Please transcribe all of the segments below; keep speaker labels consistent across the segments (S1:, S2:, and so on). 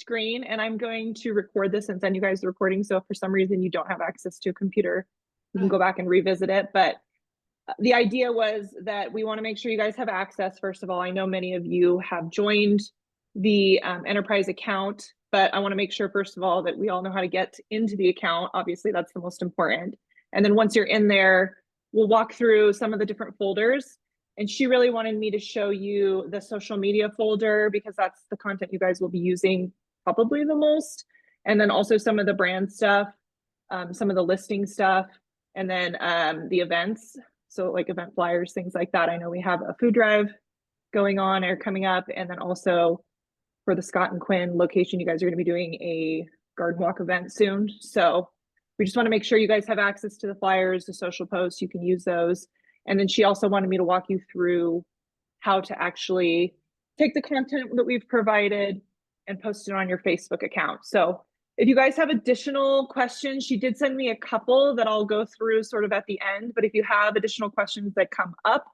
S1: screen and I'm going to record this and send you guys the recording. So if for some reason you don't have access to a computer, you can go back and revisit it. But the idea was that we want to make sure you guys have access. First of all, I know many of you have joined the Enterprise account, but I want to make sure, first of all, that we all know how to get into the account. Obviously, that's the most important. And then once you're in there, we'll walk through some of the different folders. And she really wanted me to show you the social media folder because that's the content you guys will be using probably the most. And then also some of the brand stuff, some of the listing stuff, and then the events. So like event flyers, things like that. I know we have a food drive going on or coming up. And then also for the Scott and Quinn location, you guys are going to be doing a garden walk event soon. So we just want to make sure you guys have access to the flyers, the social posts, you can use those. And then she also wanted me to walk you through how to actually take the content that we've provided and post it on your Facebook account. So if you guys have additional questions, she did send me a couple that I'll go through sort of at the end. But if you have additional questions that come up,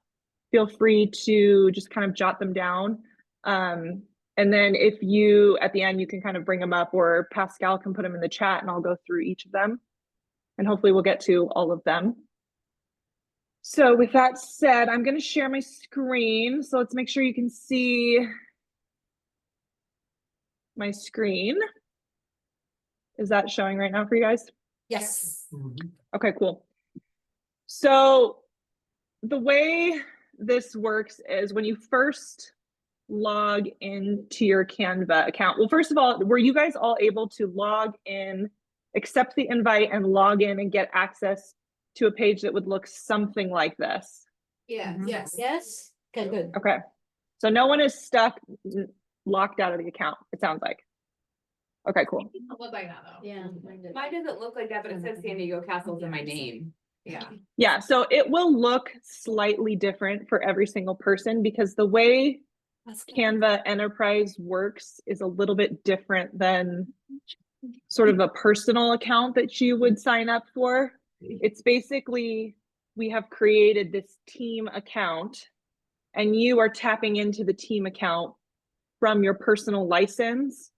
S1: feel free to just kind of jot them down. And then if you, at the end, you can kind of bring them up, or Pascal can put them in the chat and I'll go through each of them. And hopefully we'll get to all of them. So with that said, I'm going to share my screen. So let's make sure you can see my screen. Is that showing right now for you guys?
S2: Yes.
S1: Okay, cool. So the way this works is when you first log into your Canva account. Well, first of all, were you guys all able to log in, accept the invite and log in and get access to a page that would look something like this?
S2: Yeah. Yes. Yes. Okay, good.
S1: Okay. So no one is stuck, locked out of the account, it sounds like. Okay, cool.
S3: It doesn't look like that though.
S2: Yeah.
S3: Mine doesn't look like that, but it says San Diego Castles in my name. Yeah.
S1: Yeah, so it will look slightly different for every single person because the way Canva Enterprise works is a little bit different than sort of a personal account that you would sign up for. It's basically, we have created this team account and you are tapping into the team account from your personal license.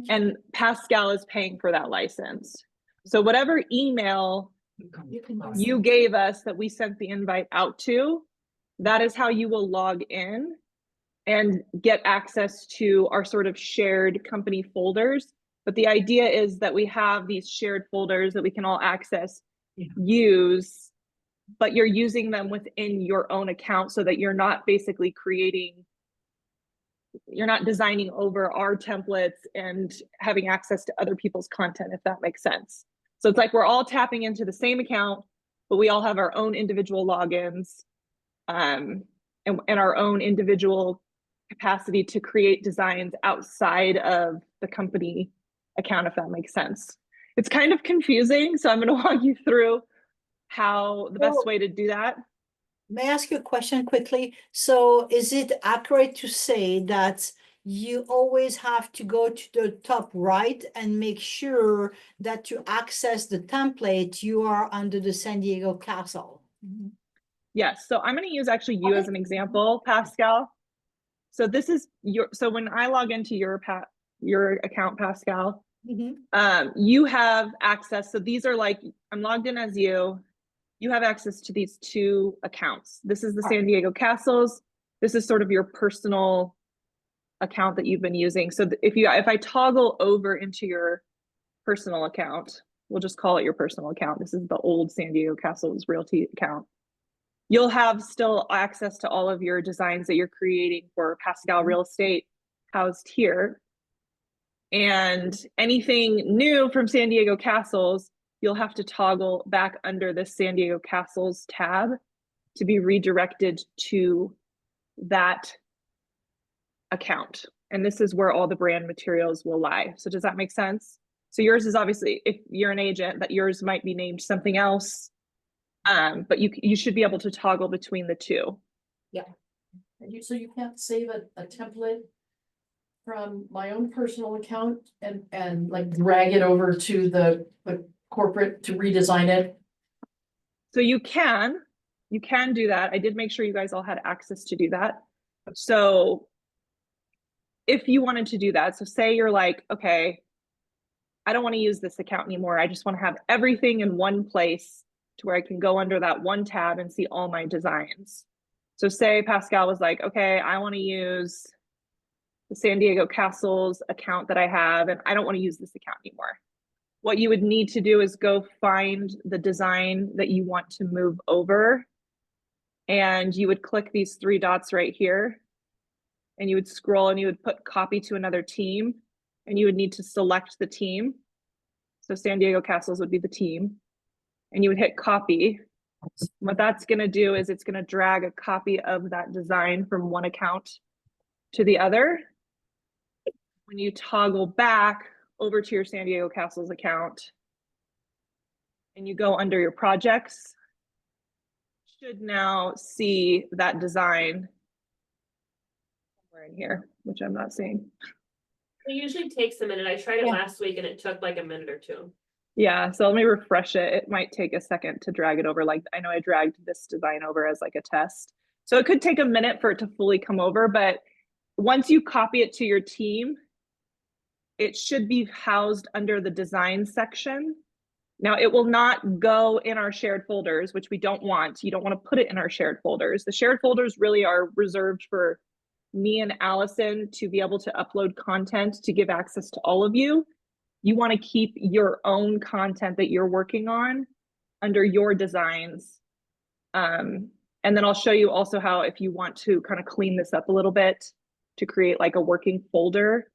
S1: And Pascal is paying for that license. So whatever email you gave us that we sent the invite out to, that is how you will log in and get access to our sort of shared company folders. But the idea is that we have these shared folders that we can all access, use, but you're using them within your own account so that you're not basically you're not designing over our templates and having access to other people's content, if that makes sense. So it's like we're all tapping into the same account, but we all have our own individual logins and our own individual capacity to create designs outside of the company account, if that makes sense. It's kind of confusing, so I'm going to walk you through how the best way to do that.
S2: May I ask you a question quickly? So is it accurate to say that you always have to go to the top right and make sure that you access the template you are under the San Diego Castle?
S1: Yes, so I'm going to use actually you as an example, Pascal. So this is so when I log into your account, Pascal, you have access. So these are like, I'm logged in as you. You have access to these two accounts. This is the San Diego Castles. This is sort of your personal account that you've been using. So if I toggle over into your personal account, we'll just call it your personal account. This is the old San Diego Castles Realty account. You'll have still access to all of your designs that you're creating for Pascal Real Estate housed here. And anything new from San Diego Castles, you'll have to toggle back under the San Diego Castles tab to be redirected to that account. And this is where all the brand materials will lie. So does that make sense? So yours is obviously, if you're an agent, that yours might be named something else, but you should be able to toggle between the two.
S4: Yeah. So you can't save a template from my own personal account and like drag it over to the corporate to redesign it?
S1: So you can do that. I did make sure you guys all had access to do that. So if you wanted to do that, so say you're like, okay, I don't want to use this account anymore. I just want to have everything in one place to where I can go under that one tab and see all my designs. So say Pascal was like, okay, I want to use the San Diego Castles account that I have, and I don't want to use this account anymore. What you would need to do is go find the design that you want to move over. And you would click these 3 dots right here, and you would scroll and you would put copy to another team, and you would need to select the team. So San Diego Castles would be the team, and you would hit copy. What that's going to do is it's going to drag a copy of that design from one account to the other. When you toggle back over to your San Diego Castles account and you go under your projects, you should now see that design somewhere in here, which I'm not seeing.
S5: It usually takes a minute. I tried it
S2: Yeah.
S5: last week and it took like a minute or two.
S1: Yeah, so let me refresh it. It might take a second to drag it over. Like I know I dragged this design over as like a test. So it could take a minute for it to fully come over, but once you copy it to your team, it should be housed under the design section. Now it will not go in our shared folders, which we don't want. You don't want to put it in our shared folders. The shared folders really are reserved for me and Allison to be able to upload content to give access to all of you. You want to keep your own content that you're working on under your designs. And then I'll show you also how, if you want to kind of clean this up a little bit, to create like a working folder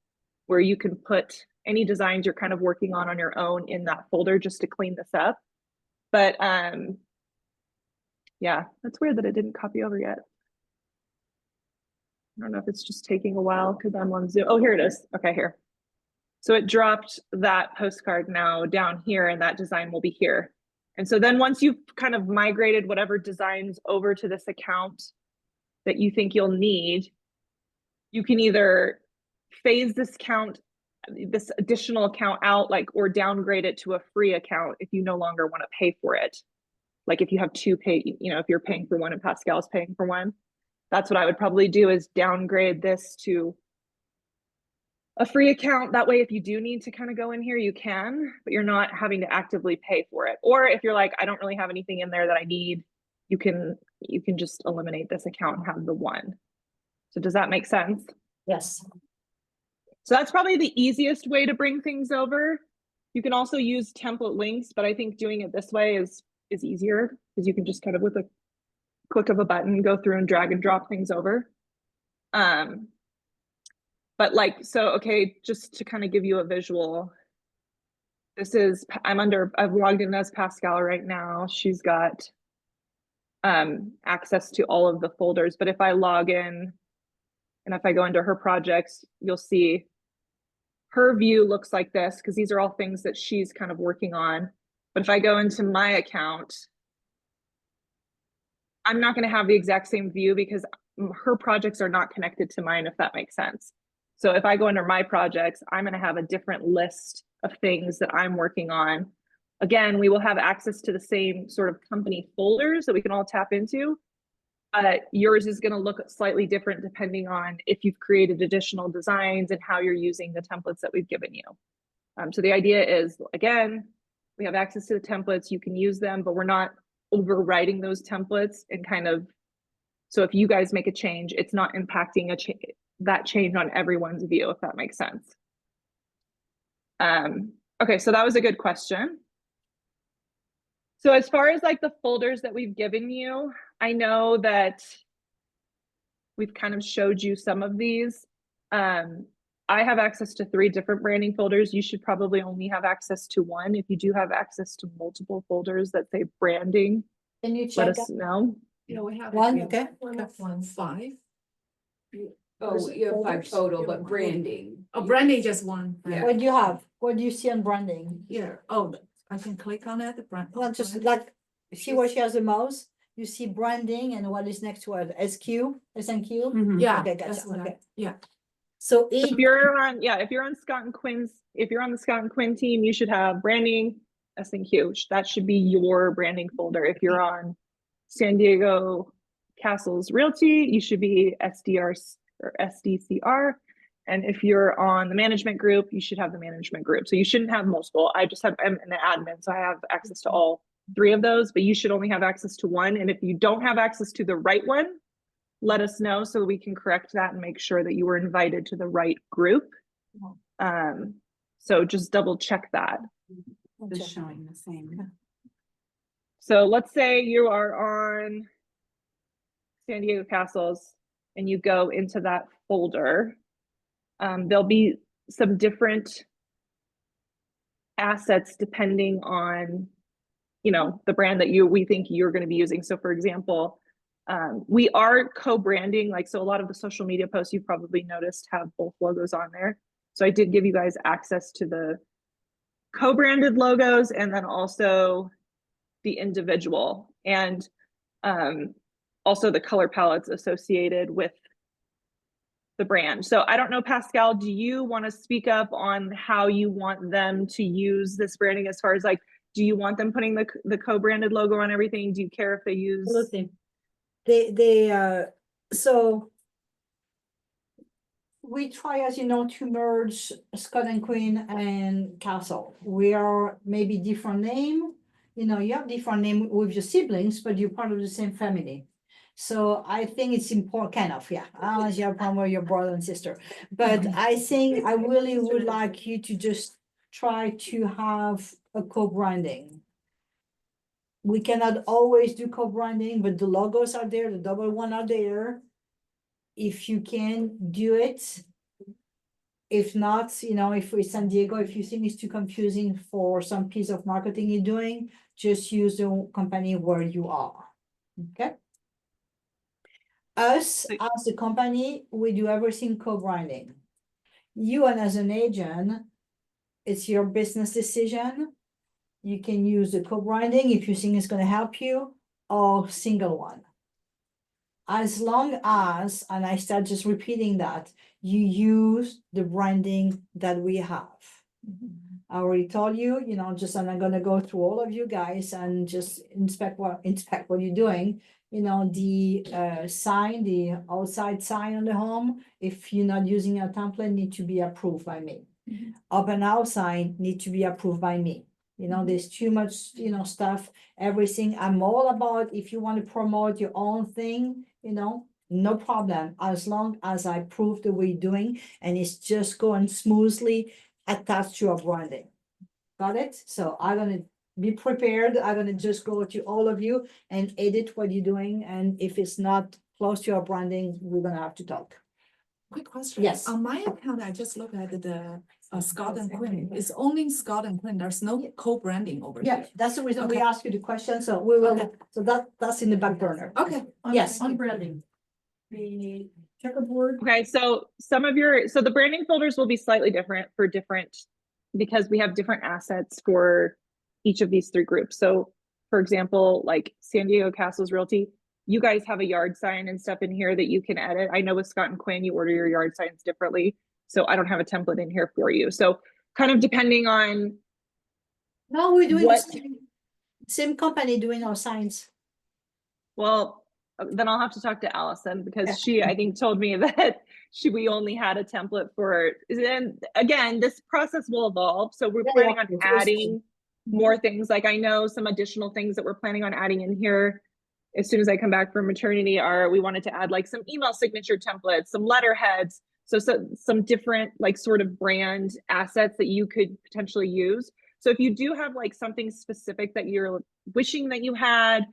S1: where you can put any designs you're kind of working on your own in that folder, just to clean this up. But yeah, that's weird that it didn't copy over yet. I don't know if it's just taking a while because I'm on Zoom. Oh, here it is. Okay, here. So it dropped that postcard now down here, and that design will be here. And so then once you've kind of migrated whatever designs over to this account that you think you'll need, you can either phase this additional account out, like, or downgrade it to a free account if you no longer want to pay for it. Like if you have 2 pay, if you're paying for one and Pascal's paying for one, that's what I would probably do, is downgrade this to a free account. That way, if you do need to kind of go in here, you can, but you're not having to actively pay for it. Or if you're like, I don't really have anything in there that I need, you can just eliminate this account and have the one. So does that make sense?
S2: Yes.
S1: So that's probably the easiest way to bring things over. You can also use template links, but I think doing it this way is easier, because you can just kind of, with a click of a button, go through and drag and drop things over. But like, so, okay, just to kind of give you a visual, this is, I've logged in as Pascal right now. She's got access to all of the folders, but if I log in and if I go into her projects, you'll see her view looks like this, because these are all things that she's kind of working on. But if I go into my account, I'm not going to have the exact same view because her projects are not connected to mine, if that makes sense. So if I go under my projects, I'm going to have a different list of things that I'm working on. Again, we will have access to the same sort of company folders that we can all tap into. Yours is going to look slightly different depending on if you've created additional designs and how you're using the templates that we've given you. So the idea is, again, we have access to the templates, you can use them, but we're not overwriting those templates, and kind of, so if you guys make a change, it's not impacting that change on everyone's view, if that makes sense. Okay, so that was a good question. So as far as like the folders that we've given you, I know that we've kind of showed you some of these. I have access to 3 different branding folders. You should probably only have access to one. If you do have access to multiple folders that say branding,
S2: Can you
S1: let
S2: check
S1: us know.
S4: You know, we have.
S2: One, okay.
S4: One, 5.
S3: Oh, you have 5
S2: Folders?
S3: total, but branding.
S4: Oh, branding just one.
S3: Yeah.
S2: What do you have? What do you see on branding?
S4: Here, oh, I can click on it, the brand.
S2: Well, just like, see where she has the mouse, you see branding, and what is next to it? SQ, SNQ?
S3: Mhm.
S4: Yeah.
S2: Okay, gotcha,
S4: that's what I-
S2: okay.
S4: Yeah.
S2: So
S1: If
S2: each,
S1: you're on, if you're on Scott and Quinn's, if you're on the Scott and Quinn team, you should have branding, S&Q. That should be your branding folder. If you're on San Diego Castles Realty, you should be SDR or SDCR. And if you're on the management group, you should have the management group. So you shouldn't have multiple. I'm an admin, so I have access to all 3 of those, but you should only have access to one. And if you don't have access to the right one, let us know so we can correct that and make sure that you were invited to the right group. So just double check that.
S6: Just showing the same.
S1: So let's say you are on San Diego Castles and you go into that folder. There'll be some different assets depending on, the brand that we think you're going to be using. So for example, we are co-branding, so a lot of the social media posts you've probably noticed have both logos on there. So I did give you guys access to the co-branded logos and then also the individual and also the color palettes associated with the brand. So I don't know, Pascal, do you want to speak up on how you want them to use this branding as far as do you want them putting the co-branded logo on everything? Do you care if they use?
S2: Absolutely. So we try, as you know, to merge Scott and Queen and Castle. We are maybe different name, you have different name with your siblings, but you're part of the same family. So I think it's important, kind of, yeah, unless you have a problem with your brother and sister. But I think I really would like you to just try to have a co-branding. We cannot always do co-branding, but the logos are there, the double one are there. If you can do it. If not, if we're San Diego, if you think it's too confusing for some piece of marketing you're doing, just use the company where you are, okay? Us, as the company, we do everything co-branding. You and as an agent, it's your business decision. You can use the co-branding if you think it's gonna help you, or single one. As long as, and I start just repeating that, you use the branding that we have. I already told you, just, and I'm gonna go through all of you guys and just inspect what you're doing. The sign, the outside sign on the home, if you're not using a template, need to be approved by me. Open house sign need to be approved by me. There's too much, stuff, everything. I'm all about, if you want to promote your own thing, no problem, as long as I prove the way you're doing and it's just going smoothly attached to your branding. Got it? So I'm gonna be prepared. I'm gonna just go to all of you and edit what you're doing. And if it's not close to your branding, we're gonna have to talk.
S6: Quick question.
S2: Yes.
S6: On my account, I just look at the Scott and Quinn. It's only Scott and Quinn. There's no co-branding over
S2: Yeah,
S6: here.
S2: that's the reason we
S6: Okay.
S2: asked you the question. So we will,
S6: Okay.
S2: so that's in the back burner.
S6: Okay.
S2: Yes.
S4: On branding. The checkerboard.
S1: Okay, so the branding folders will be slightly different because we have different assets for each of these 3 groups. So for example, San Diego Castles Realty, you guys have a yard sign and stuff in here that you can edit. I know with Scott and Quinn, you order your yard signs differently. So I don't have a template in here for you. So kind of depending on.
S2: No, we're doing the
S1: What-
S2: same company doing our signs.
S1: Well, then I'll have to talk to Allison because she, I think, told me that we only had a template for, and again, this process will evolve. So we're planning on adding more things. I know some additional things that we're planning on adding in here as soon as I come back from maternity we wanted to add some email signature templates, some letterheads. So some different sort of brand assets that you could potentially use. So if you do have something specific that you're wishing that you had,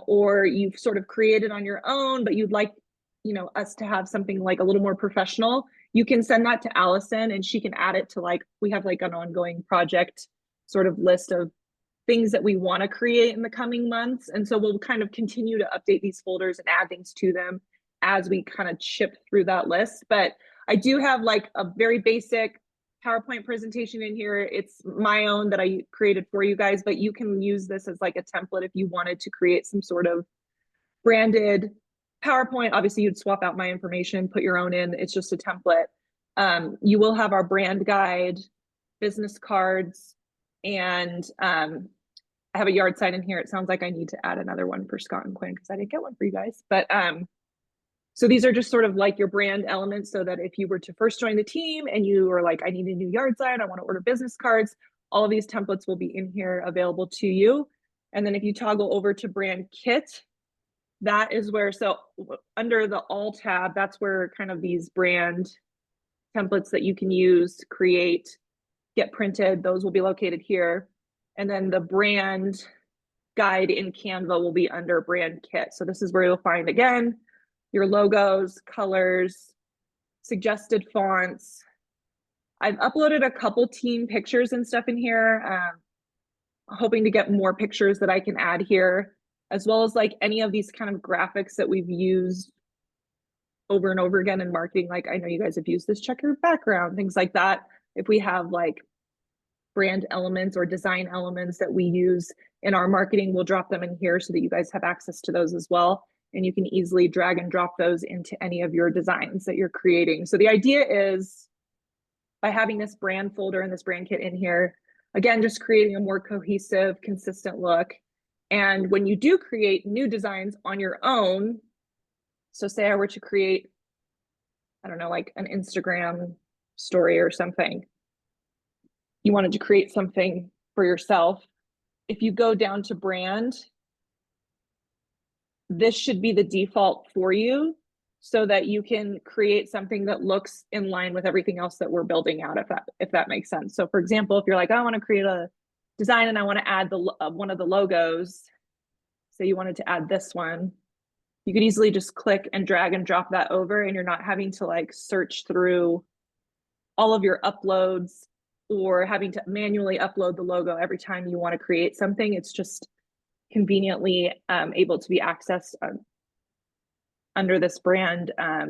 S1: or you've sort of created on your own, but you'd like, us to have something a little more professional, you can send that to Allison and she can add it to we have an ongoing project sort of list of things that we want to create in the coming months. And so we'll kind of continue to update these folders and add things to them as we kind of chip through that list. But I do have a very basic PowerPoint presentation in here. It's my own that I created for you guys, but you can use this as a template if you wanted to create some sort of branded PowerPoint. Obviously you'd swap out my information, put your own in. It's just a template. You will have our brand guide, business cards, and I have a yard sign in here. It sounds like I need to add another one for Scott and Quinn because I didn't get one for you guys, but So these are just sort of like your brand elements, so that if you were to first join the team and you were like, I need a new yard sign, I want to order business cards, all of these templates will be in here available to you. And then if you toggle over to brand kit, that is where, so under the all tab, that's where kind of these brand templates that you can use, create, get printed, those will be located here. And then the brand guide in Canva will be under brand kit. So this is where you'll find, again, your logos, colors, suggested fonts. I've uploaded a couple team pictures and stuff in here, hoping to get more pictures that I can add here, as well as like any of these kind of graphics that we've used over and over again in marketing. Like, I know you guys have used this checkered background, things like that. If we have like brand elements or design elements that we use in our marketing, we'll drop them in here so that you guys have access to those as well. And you can easily drag and drop those into any of your designs that you're creating. So the idea is, by having this brand folder and this brand kit in here, again, just creating a more cohesive, consistent look. And when you do create new designs on your own, so say I were to create, I don't know, like an Instagram story or something, you wanted to create something for yourself. If you go down to brand, this should be the default for you, so that you can create something that looks in line with everything else that we're building out, if that makes sense. So for example, if you're like, I want to create a design and I want to add the one of the logos, say you wanted to add this one, you could easily just click and drag and drop that over, and you're not having to like search through all of your uploads or having to manually upload the logo every time you want to create something. It's just conveniently able to be accessed under this brand, I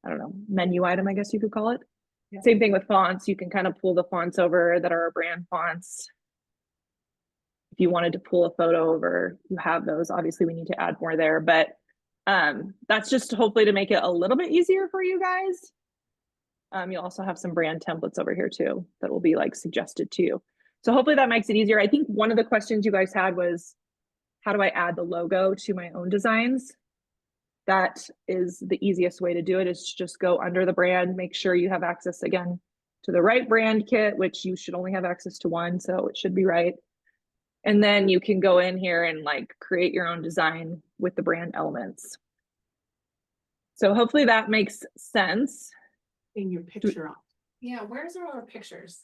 S1: don't know, menu item, I guess you could call it. Yeah. Same thing with fonts. You can kind of pull the fonts over that are brand fonts. If you wanted to pull a photo over, you have those. Obviously, we need to add more there, but that's just hopefully to make it a little bit easier for you guys. You'll also have some brand templates over here too that will be like suggested to you. So hopefully that makes it easier. I think one of the questions you guys had was, how do I add the logo to my own designs? That is the easiest way to do it, is to just go under the brand, make sure you have access again to the right brand kit, which you should only have access to one, so it should be right. And then you can go in here and like create your own design with the brand elements. So hopefully that makes sense.
S6: In your picture.
S3: Yeah, where's our pictures?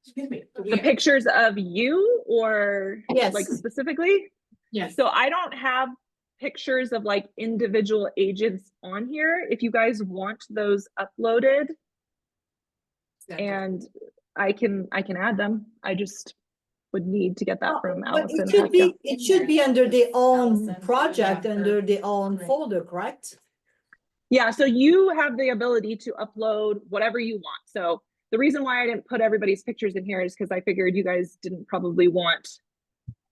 S4: Excuse me.
S1: The pictures of you, or
S2: Yes.
S1: like specifically?
S6: Yes.
S1: So I don't have pictures of like individual agents on here. If you guys want those uploaded, and I can add them. I just would need to get that from
S2: But
S1: Allison.
S2: it should be under their own project, under their own folder, correct?
S1: Yeah, so you have the ability to upload whatever you want. So the reason why I didn't put everybody's pictures in here is because I figured you guys didn't probably want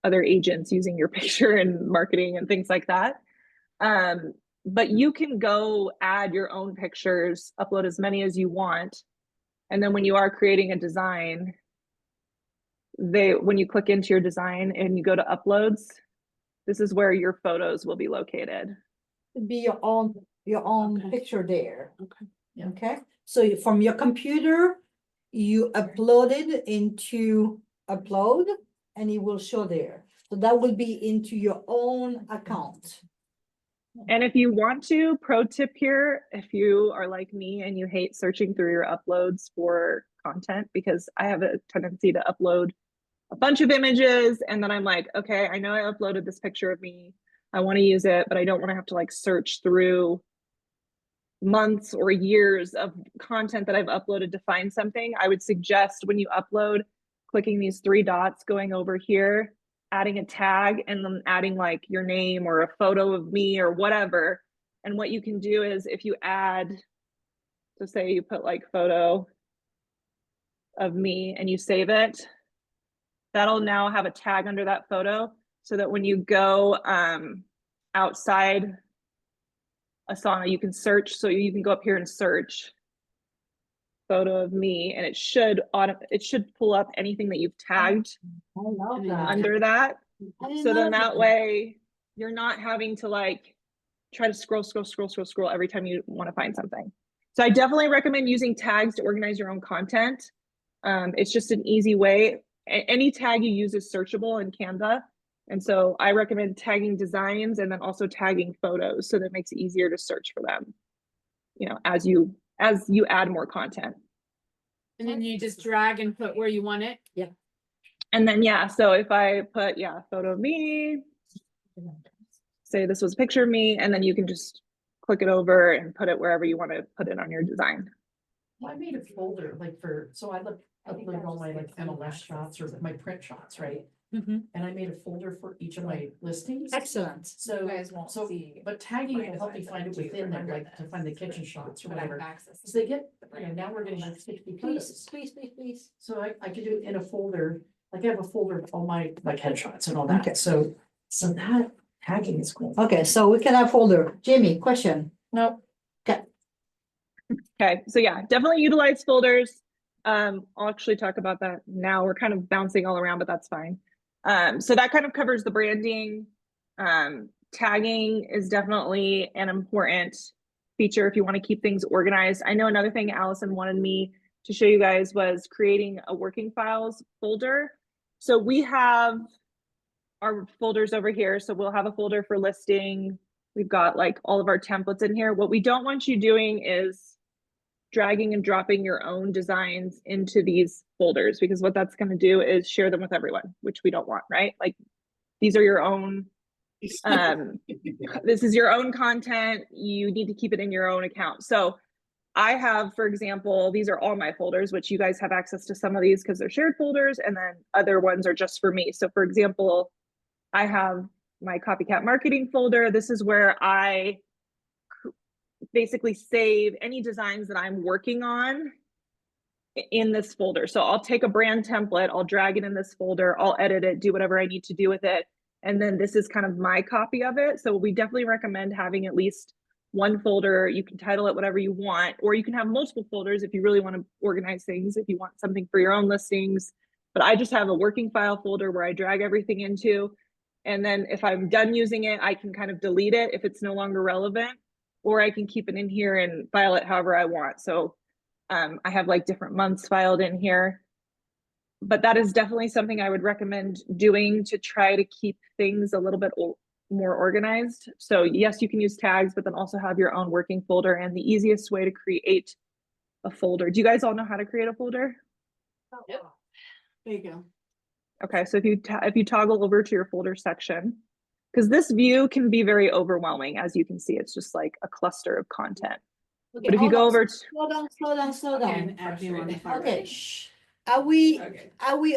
S1: other agents using your picture in marketing and things like that. But you can go add your own pictures, upload as many as you want. And then when you are creating a design, when you click into your design and you go to uploads, this is where your photos will be located.
S2: It'd be your own
S6: Okay.
S2: picture there.
S6: Okay.
S4: Yeah.
S2: Okay, so from your computer, you upload it into upload, and it will show there. So that will be into your own account.
S1: And if you want to, pro tip here, if you are like me and you hate searching through your uploads for content, because I have a tendency to upload a bunch of images and then I'm like, okay, I know I uploaded this picture of me, I want to use it, but I don't want to have to like search through months or years of content that I've uploaded to find something. I would suggest when you upload, clicking these 3 dots, going over here, adding a tag, and then adding like your name or a photo of me or whatever. And what you can do is, if you add, so say you put like photo of me and you save it, that'll now have a tag under that photo, so that when you go outside Asana, you can search. So you can go up here and search photo of me, and it should pull up anything that you've tagged
S2: I love that.
S1: under that.
S2: I
S1: So then
S2: love
S1: that way you're not having to like try to scroll every time you want to find something. So I definitely recommend using tags to organize your own content. It's just an easy way. Any tag you use is searchable in Canva. And so I recommend tagging designs and then also tagging photos so that it makes it easier to search for them, you know, as you add more content.
S3: And then you just drag and put where you want it.
S1: And then, yeah, so if I put, photo of me, say this was a picture of me, and then you can just click it over and put it wherever you want to put it on your design.
S4: I made a folder like so I upload all my like MLS shots or my print shots, right?
S2: Mhm.
S4: And I made a folder for each of my listings.
S2: Excellent.
S4: So, but tagging will help me find it within there, like to find the kitchen shots or whatever. So they get, now we're getting like 60 photos.
S2: Please.
S4: So I could do it in a folder, like I have a folder of all my like headshots and all
S2: Okay.
S4: that. So that tagging is cool.
S2: Okay, so we can have folder. Jamie, question?
S4: No.
S1: Okay, so yeah, definitely utilize folders. I'll actually talk about that now. We're kind of bouncing all around, but that's fine. So that kind of covers the branding. Tagging is definitely an important feature if you want to keep things organized. I know another thing Allison wanted me to show you guys was creating a working files folder. So we have our folders over here. So we'll have a folder for listing. We've got like all of our templates in here. What we don't want you doing is dragging and dropping your own designs into these folders, because what that's going to do is share them with everyone, which we don't want, right? Like these are your own, this is your own content. You need to keep it in your own account. So I have, for example, these are all my folders, which you guys have access to some of these because they're shared folders, and then other ones are just for me. So for example, I have my copycat marketing folder. This is where I basically save any designs that I'm working on in this folder. So I'll take a brand template, I'll drag it in this folder, I'll edit it, do whatever I need to do with it. And then this is kind of my copy of it. So we definitely recommend having at least one folder. You can title it whatever you want, or you can have multiple folders if you really want to organize things, if you want something for your own listings. But I just have a working file folder where I drag everything into. And then if I'm done using it, I can kind of delete it if it's no longer relevant, or I can keep it in here and file it however I want. So I have like different months filed in here. But that is definitely something I would recommend doing to try to keep things a little bit more organized. So yes, you can use tags, but then also have your own working folder. And the easiest way to create a folder. Do you guys all know how to create a folder?
S6: Yep. There you go.
S1: Okay, so if you toggle over to your folder section, because this view can be very overwhelming, as you can see, it's just like a cluster of content.
S2: Okay,
S1: But if you
S2: hold
S1: go
S2: on.
S1: over to,
S2: Slow down.
S3: And add new on the far
S2: Okay,
S3: right.
S2: shh. Are we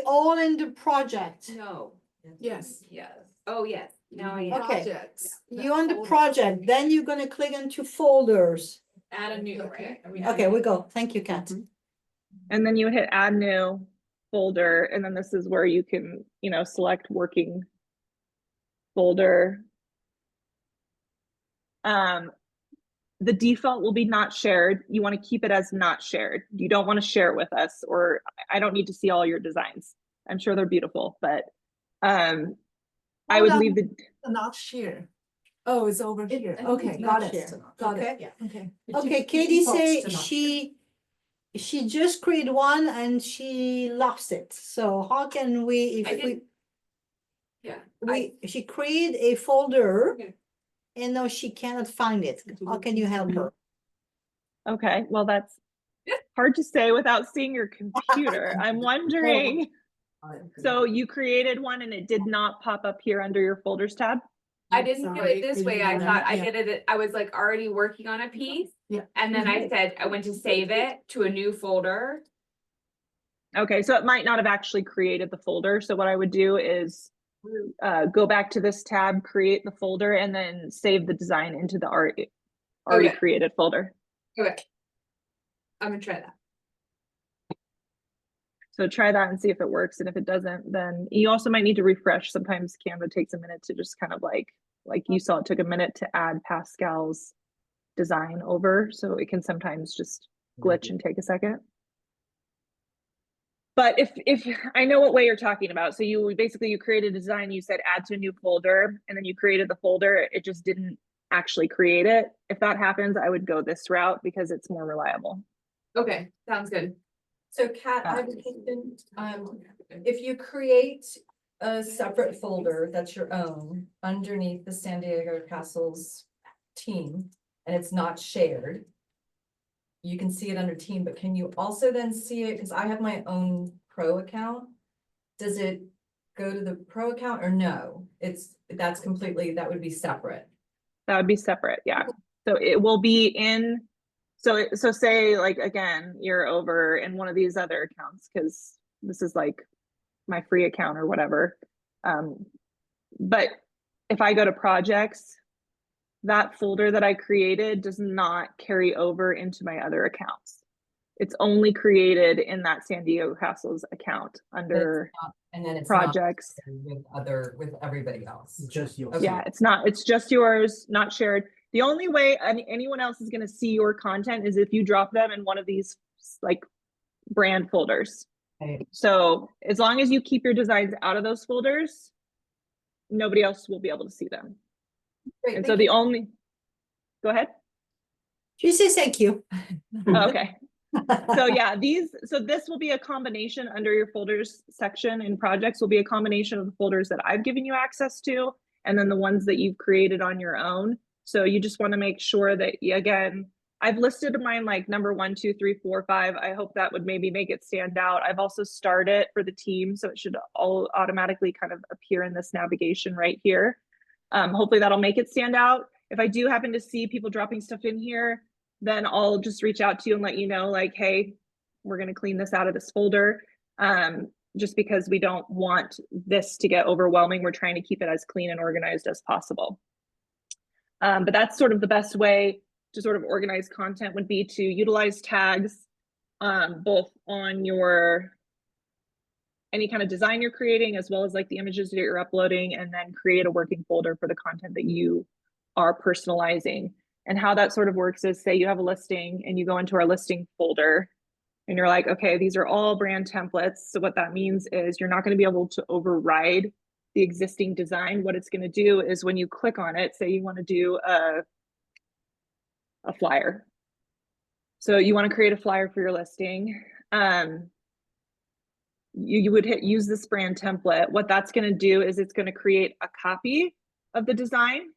S2: all in the project?
S3: No.
S6: Yes.
S3: Yes. Oh, yes. Now I am.
S2: Okay.
S6: Projects.
S2: You're on the project, then you're gonna click into folders.
S3: Add a new, right?
S2: Okay, we go. Thank you, Kat.
S1: and then you hit add new folder, and then this is where you can, select working folder. The default will be not shared. You want to keep it as not shared. You don't want to share it with us, or I don't need to see all your designs. I'm sure they're beautiful, but I would leave the
S6: Not share. Oh, it's over here.
S4: I think
S6: Okay,
S4: it's
S6: got
S4: not
S6: it.
S4: share.
S6: Got
S2: Okay.
S6: it.
S4: Yeah.
S6: Okay.
S2: Okay,
S4: It
S2: Katie
S4: defaults
S2: say
S4: to not
S2: she just created one and she lost it. So how can we,
S3: I
S2: if we,
S3: didn't- Yeah.
S2: she created a folder
S3: Okay.
S2: and now she cannot find it. How can you help her?
S1: Okay, well, that's hard to say without seeing your computer. I'm wondering, so you created one and it did not pop up here under your folders tab?
S3: I didn't do it this way. I thought I
S6: Yeah.
S3: did it, I was like already working on a piece.
S6: Yeah.
S3: And then I said, I went to save it to a new folder.
S1: Okay, so it might not have actually created the folder. So what I would do is go back to this tab, create the folder, and then save the design into the already
S3: Okay.
S1: created folder.
S3: Okay. I'm gonna try that.
S1: So try that and see if it works. And if it doesn't, then you also might need to refresh. Sometimes Canva takes a minute to just kind of like you saw, it took a minute to add Pascal's design over. So it can sometimes just glitch and take a second. But if I know what way you're talking about, so you created a design, you said add to a new folder, and then you created the folder, it just didn't actually create it. If that happens, I would go this route because it's more reliable.
S3: Okay, sounds good.
S7: So Kat, I have a question. If you create a separate folder that's your own underneath the San Diego Castles team, and it's not shared, you can see it under team, but can you also then see it, because I have my own pro account? Does it go to the pro account or no? That's completely, that would be separate.
S1: That would be separate, yeah. So it will be in, so say like, again, you're over in one of these other accounts, because this is like my free account or whatever. But if I go to projects, that folder that I created does not carry over into my other accounts. It's only created in that San Diego Castles account under
S7: And then it's
S1: projects.
S7: with everybody else.
S8: Just yours.
S7: Okay.
S1: Yeah, it's just yours, not shared. The only way anyone else is going to see your content is if you drop them in one of these like brand folders.
S7: Okay.
S1: So as long as you keep your designs out of those folders, nobody else will be able to see them.
S7: Great,
S1: And
S7: thank
S1: so the
S7: you.
S1: only, go ahead.
S2: She says thank you.
S1: Okay. So yeah, so this will be a combination under your folders section in projects will be a combination of the folders that I've given you access to, and then the ones that you've created on your own. So you just want to make sure that, again, I've listed mine like number 1, 2, 3, 4, 5. I hope that would maybe make it stand out. I've also starred it for the team, so it should all automatically kind of appear in this navigation right here. Hopefully that'll make it stand out. If I do happen to see people dropping stuff in here, then I'll just reach out to you and let you know, like, hey, we're going to clean this out of this folder. Just because we don't want this to get overwhelming. We're trying to keep it as clean and organized as possible. But that's sort of the best way to sort of organize content would be to utilize tags, both on your any kind of design you're creating, as well as like the images that you're uploading, and then create a working folder for the content that you are personalizing. And how that sort of works is, say you have a listing and you go into our listing folder and you're like, okay, these are all brand templates. So what that means is you're not going to be able to override the existing design. What it's going to do is when you click on it, say you want to do a flyer. So you want to create a flyer for your listing. You would use this brand template. What that's going to do is it's going to create a copy of the design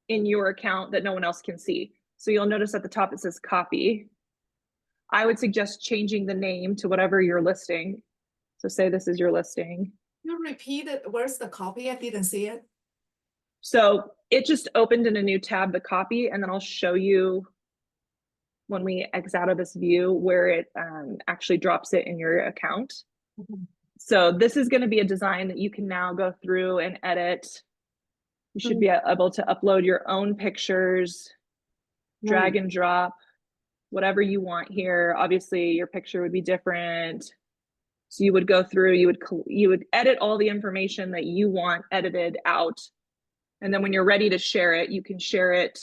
S1: in your account that no one else can see. So you'll notice at the top it says copy. I would suggest changing the name to whatever you're listing. So say this is your listing.
S6: You repeat it, where's the copy? I didn't see it.
S1: So it just opened in a new tab, the copy, and then I'll show you when we exit out of this view where it actually drops it in your account. So this is going to be a design that you can now go through and edit. You should be able to upload your own pictures, drag and drop, whatever you want here. Obviously your picture would be different. So you would go through, you would edit all the information that you want edited out. And then when you're ready to share it, you can share it.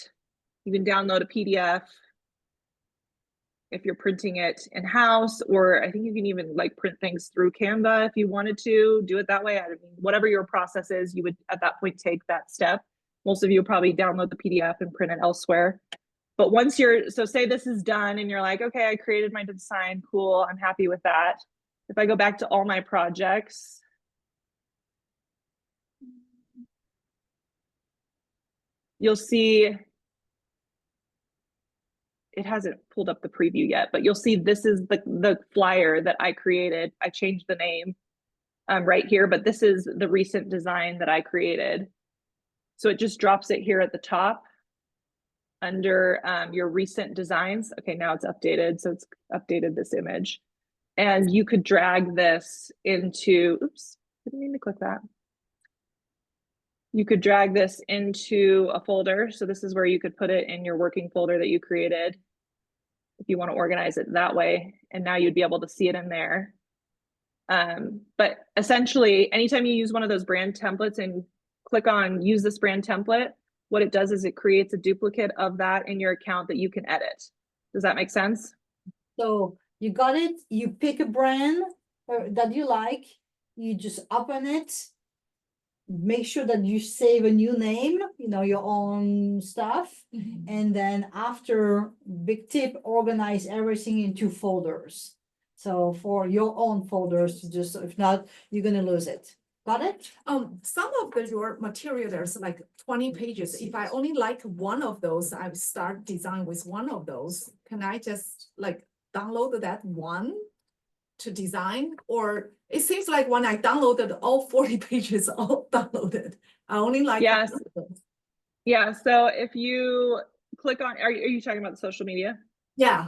S1: You can download a PDF if you're printing it in-house, or I think you can even like print things through Canva if you wanted to do it that way. I mean, whatever your process is, you would at that point take that step. Most of you will probably download the PDF and print it elsewhere. But once so say this is done and you're like, okay, I created my design, cool, I'm happy with that. If I go back to all my projects, you'll see it hasn't pulled up the preview yet, but you'll see this is the flyer that I created. I changed the name right here, but this is the recent design that I created. So it just drops it here at the top under your recent designs. Okay, now it's updated. So it's updated this image. And you could drag this into, oops, didn't mean to click that. You could drag this into a folder. So this is where you could put it in your working folder that you created if you want to organize it that way. And now you'd be able to see it in there. But essentially, anytime you use one of those brand templates and click on use this brand template, what it does is it creates a duplicate of that in your account that you can edit. Does that make sense?
S2: So you got it, you pick a brand that you like, you just open it, make sure that you save a new name, your own stuff.
S6: Mhm.
S2: And then after, big tip, organize everything into folders. So for your own folders, to just, if not, you're gonna lose it. Got it?
S6: Some of your material, there's like 20 pages. If I only like one of those, I start design with one of those. Can I just like download that one to design? Or it seems like when I downloaded all 40 pages, all downloaded. I only like.
S1: Yes.
S6: one of those.
S1: Yeah, so if you click on, are you talking about the social media?
S6: Yeah,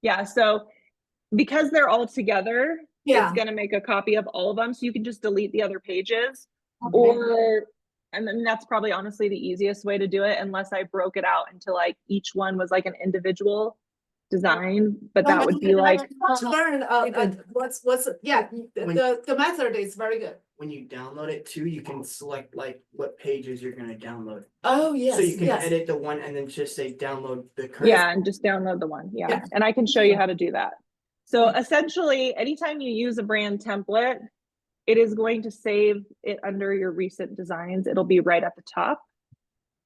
S1: Yeah, so because they're all together,
S6: yeah.
S1: it's gonna make a copy of all of them, so you can just delete the other pages.
S6: Okay.
S1: Or, and then that's probably honestly the easiest way to do it, unless I broke it out into like each one was like an individual design, but that would be like,
S6: To learn, what's, yeah, the method is very good.
S8: When you download it too, you can select like what pages you're gonna download.
S6: Oh, yes,
S8: So you can
S6: yes.
S8: edit the one and then just say download the current.
S1: yeah, and just download the one, yeah,
S6: Yeah.
S1: and I can show you how to do that. So essentially, anytime you use a brand template, it is going to save it under your recent designs. It'll be right at the top.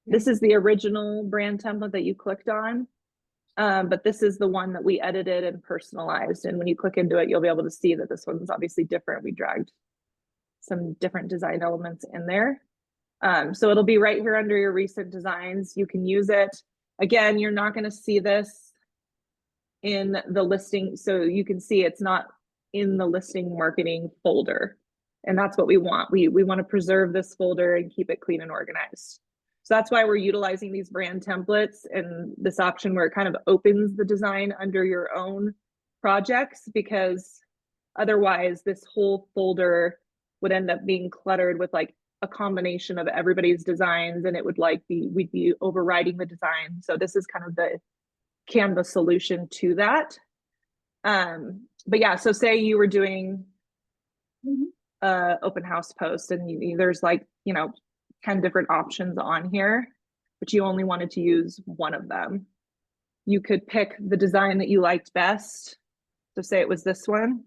S1: This is the original brand template that you clicked on. But this is the one that we edited and personalized. And when you click into it, you'll be able to see that this one's obviously different. We dragged some different design elements in there. So it'll be right here under your recent designs. You can use it. Again, you're not going to see this in the listing. So you can see it's not in the listing marketing folder. And that's what we want. We want to preserve this folder and keep it clean and organized. So that's why we're utilizing these brand templates and this option where it kind of opens the design under your own projects, because otherwise this whole folder would end up being cluttered with like a combination of everybody's designs, and it would like we'd be overriding the design. So this is kind of the Canva solution to that. But yeah, so say you were doing open house post and there's like, 10 different options on here, but you only wanted to use one of them. You could pick the design that you liked best. So say it was this one.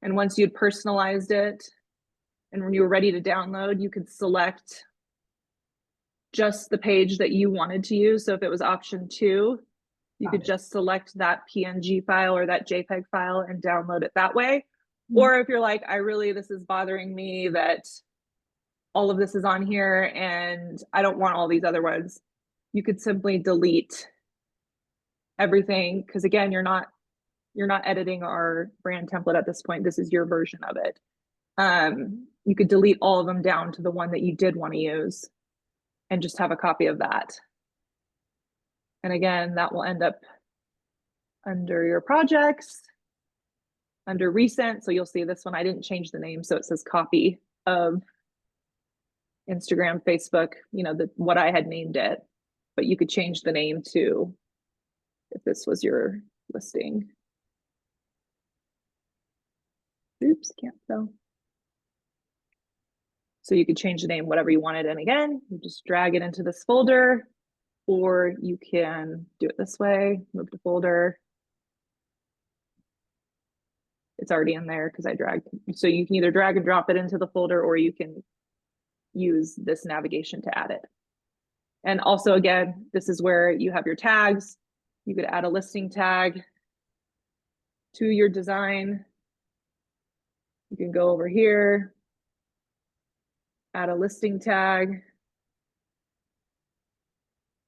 S1: And once you'd personalized it and when you were ready to download, you could select just the page that you wanted to use. So if it was option 2, you could just select that PNG file or that JPEG file and download it that way. Or if you're like, this is bothering me that all of this is on here and I don't want all these other ones, you could simply delete everything. Because again, you're not editing our brand template at this point. This is your version of it. You could delete all of them down to the one that you did want to use and just have a copy of that. And again, that will end up under your projects, under recent. So you'll see this one, I didn't change the name. So it says copy of Instagram, Facebook, what I had named it, but you could change the name to, if this was your listing. Oops, can't spell. So you could change the name, whatever you wanted. And again, you just drag it into this folder, or you can do it this way, move to folder. It's already in there because I dragged. So you can either drag and drop it into the folder, or you can use this navigation to add it. And also, again, this is where you have your tags. You could add a listing tag to your design. You can go over here, add a listing tag,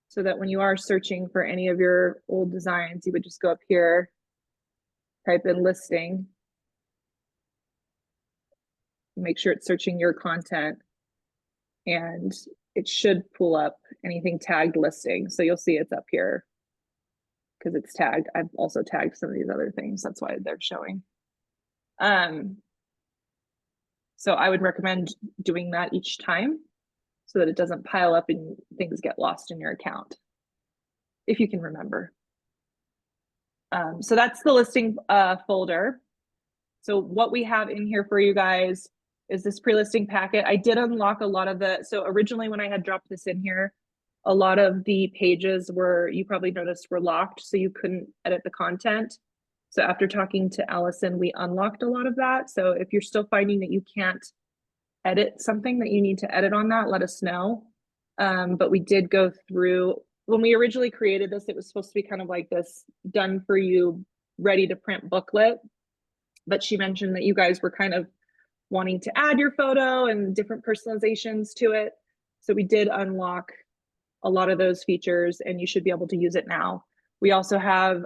S1: so that when you are searching for any of your old designs, you would just go up here, type in listing, make sure it's searching your content, and it should pull up anything tagged listing. So you'll see it's up here because it's tagged. I've also tagged some of these other things. That's why they're showing. So I would recommend doing that each time so that it doesn't pile up and things get lost in your account, if you can remember. So that's the listing folder. So what we have in here for you guys is this pre-listing packet. I did unlock a lot of so originally when I had dropped this in here, a lot of the pages you probably noticed were locked, so you couldn't edit the content. So after talking to Allison, we unlocked a lot of that. So if you're still finding that you can't edit something that you need to edit on that, let us know. But we did go through, when we originally created this, it was supposed to be kind of like this done for you, ready to print booklet. But she mentioned that you guys were kind of wanting to add your photo and different personalizations to it. So we did unlock a lot of those features and you should be able to use it now. We also have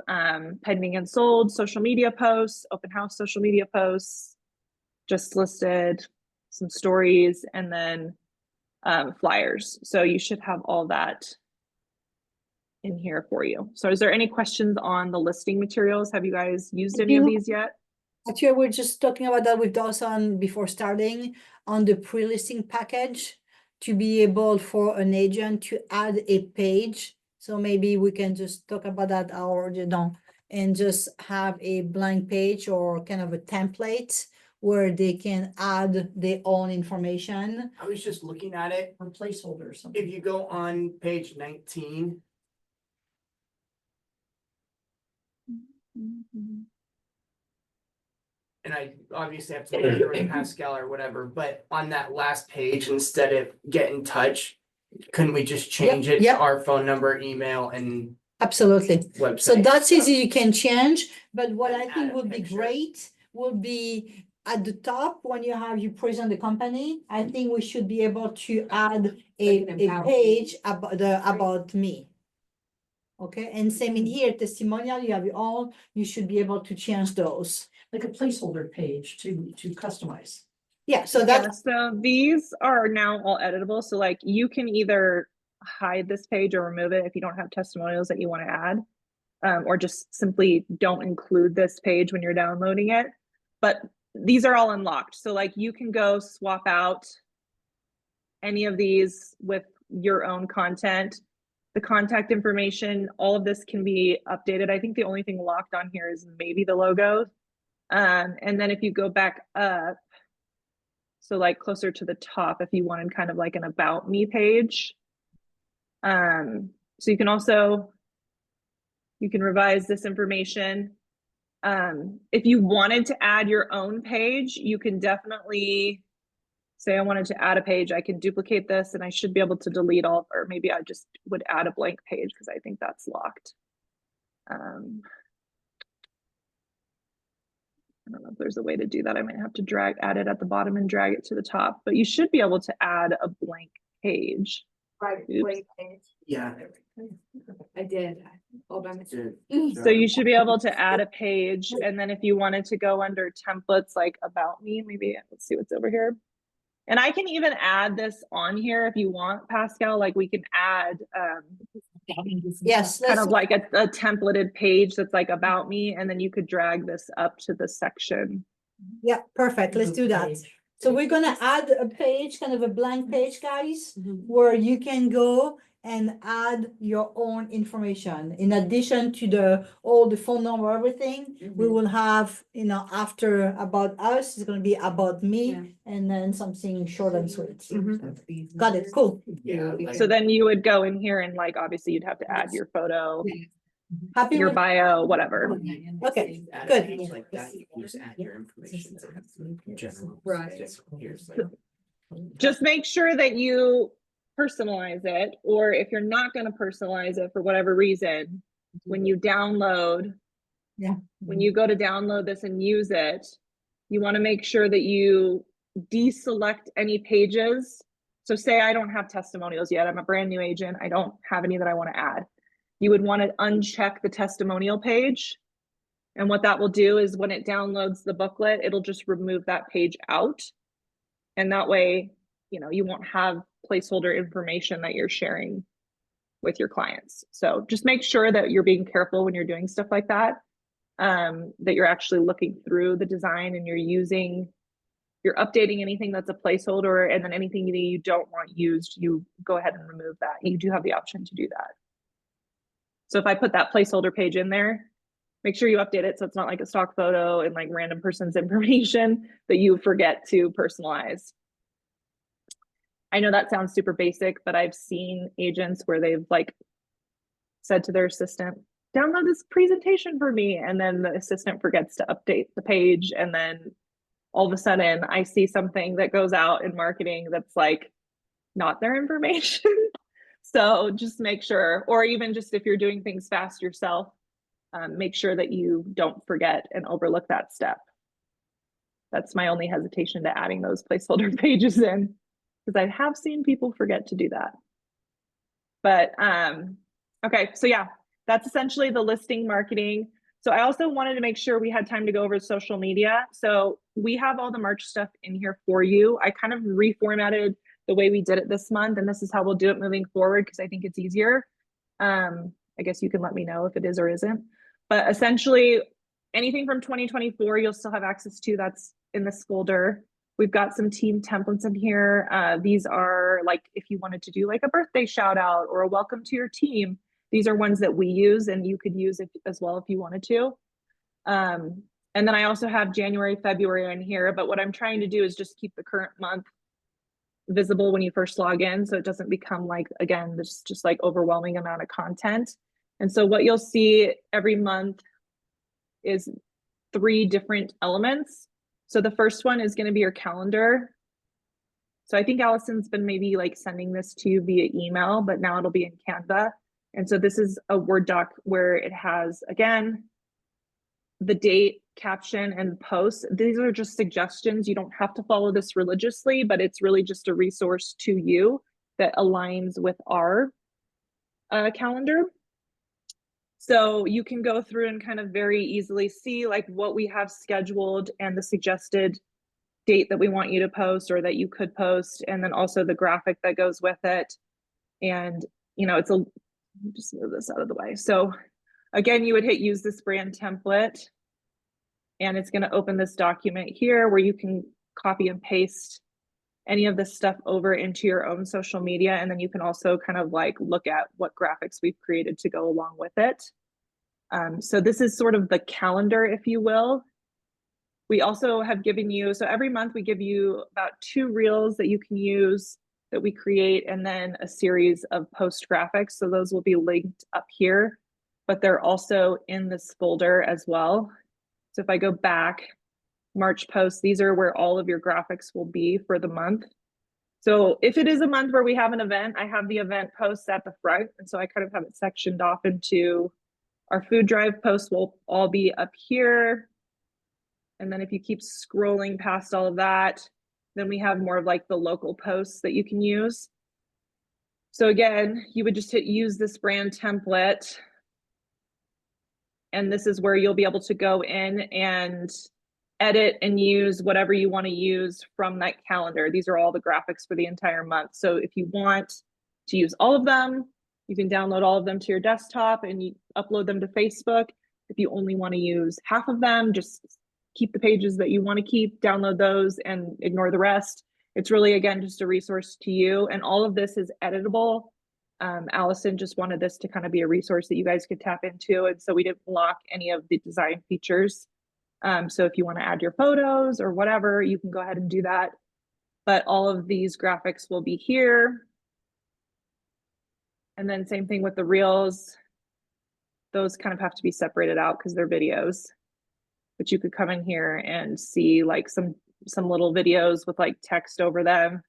S1: pending and sold social media posts, open house social media posts, just listed, some stories, and then flyers. So you should have all that in here for you. So is there any questions on the listing materials? Have you guys used any of these yet?
S2: Actually, we're just talking about that with Dawson before starting on the pre-listing package to be able for an agent to add a page. So maybe we can just talk about that or, you know, and just have a blank page or kind of a template where they can add their own information.
S8: I was just looking at it.
S4: Or placeholder or something.
S8: If you go on page 19, and I obviously have to look through in Pascal or whatever, but on that last page, instead of get in touch, couldn't we just change it to
S2: yep.
S8: our phone number, email, and
S2: Absolutely.
S8: website?
S2: So that's easy, you can change, but what
S8: And
S2: I
S8: add
S2: think
S8: a
S2: would be
S8: picture.
S2: great will be at the top, when you present the company, I think we should be able to add a page about me. Okay, and same in here, testimonial, you have your own, you should be able to change those.
S4: Like a placeholder page to customize.
S2: Yeah, so
S1: Yeah,
S2: that's,
S1: so these are now all editable. So like you can either hide this page or remove it if you don't have testimonials that you want to add. Or just simply don't include this page when you're downloading it. But these are all unlocked. So like you can go swap out any of these with your own content. The contact information, all of this can be updated. I think the only thing locked on here is maybe the logo. And then if you go back up, so like closer to the top, if you wanted kind of like an about me page. So you can also, you can revise this information. If you wanted to add your own page, you can definitely say I wanted to add a page. I can duplicate this and I should be able to delete all, or maybe I just would add a blank page because I think that's locked. I don't know if there's a way to do that. I might have to add it at the bottom and drag it to the top, but you should be able to add a blank page.
S7: Right,
S1: Oops.
S7: wait, page.
S8: Yeah.
S3: I did. All by myself.
S1: So you should be able to add a page. And then if you wanted to go under templates, like about me, maybe let's see what's over here. And I can even add this on here if you want, Pascal, like we can add
S2: yes,
S1: kind
S2: let's,
S1: of like a templated page that's like about me, and then you could drag this up to the section.
S2: yeah, perfect, let's do that.
S4: Page.
S2: So we're gonna add a page, kind of a blank page, guys,
S4: Mhm.
S2: where you can go and add your own information. In addition to all the phone number, everything, we will have, you know, after about us, it's gonna be about me,
S3: Yeah.
S2: and then something short and sweet.
S3: Mhm.
S2: Got it, cool.
S8: Yeah.
S1: So then you would go in here and like, obviously you'd have to add your photo,
S2: Happy
S1: your
S2: with,
S1: bio, whatever.
S2: okay,
S8: Add a
S2: good.
S8: page like that, you can just add your information. General.
S3: Right.
S8: Just here's like-
S1: Just make sure that you personalize it, or if you're not going to personalize it for whatever reason, when you download,
S2: Yeah.
S1: when you go to download this and use it, you want to make sure that you deselect any pages. So say I don't have testimonials yet, I'm a brand new agent, I don't have any that I want to add. You would want to uncheck the testimonial page. And what that will do is when it downloads the booklet, it'll just remove that page out. And that way, you know, you won't have placeholder information that you're sharing with your clients. So just make sure that you're being careful when you're doing stuff like that, that you're actually looking through the design and you're updating anything that's a placeholder, and then anything that you don't want used, you go ahead and remove that. You do have the option to do that. So if I put that placeholder page in there, make sure you update it so it's not like a stock photo and like random person's information that you forget to personalize. I know that sounds super basic, but I've seen agents where they've like said to their assistant, download this presentation for me. And then the assistant forgets to update the page, and then all of a sudden I see something that goes out in marketing that's like not their information. So just make sure, or even just if you're doing things fast yourself, make sure that you don't forget and overlook that step. That's my only hesitation to adding those placeholder pages in, because I have seen people forget to do that. But okay, so yeah, that's essentially the listing marketing. So I also wanted to make sure we had time to go over social media. So we have all the March stuff in here for you. I kind of reformatted the way we did it this month, and this is how we'll do it moving forward because I think it's easier. I guess you can let me know if it is or isn't. But essentially, anything from 2024, you'll still have access to. That's in this folder. We've got some team templates in here. These are like if you wanted to do like a birthday shout out or a welcome to your team. These are ones that we use and you could use it as well if you wanted to. And then I also have January, February in here, but what I'm trying to do is just keep the current month visible when you first log in, so it doesn't become like, again, this just like overwhelming amount of content. And so what you'll see every month is 3 different elements. So the first one is going to be your calendar. So I think Allison's been maybe like sending this to you via email, but now it'll be in Canva. And so this is a Word doc where it has, again, the date, caption, and post. These are just suggestions. You don't have to follow this religiously, but it's really just a resource to you that aligns with our calendar. So you can go through and kind of very easily see like what we have scheduled and the suggested date that we want you to post or that you could post, and then also the graphic that goes with it. And, you know, it's a, just move this out of the way. So again, you would hit use this brand template, and it's going to open this document here where you can copy and paste any of this stuff over into your own social media. And then you can also kind of like look at what graphics we've created to go along with it. So this is sort of the calendar, if you will. We also have given you, so every month we give you about 2 reels that you can use that we create, and then a series of post graphics. So those will be linked up here, but they're also in this folder as well. So if I go back, March posts, these are where all of your graphics will be for the month. So if it is a month where we have an event, I have the event posts at the front. And so I kind of have it sectioned off into our food drive posts will all be up here. And then if you keep scrolling past all of that, then we have more of like the local posts that you can use. So again, you would just hit use this brand template. And this is where you'll be able to go in and edit and use whatever you want to use from that calendar. These are all the graphics for the entire month. So if you want to use all of them, you can download all of them to your desktop and you upload them to Facebook. If you only want to use half of them, just keep the pages that you want to keep, download those and ignore the rest. It's really, again, just a resource to you. And all of this is editable. Allison just wanted this to kind of be a resource that you guys could tap into. And so we didn't lock any of the design features. So if you want to add your photos or whatever, you can go ahead and do that. But all of these graphics will be here. And then same thing with the reels. Those kind of have to be separated out because they're videos. But you could come in here and see like some little videos with like text over them.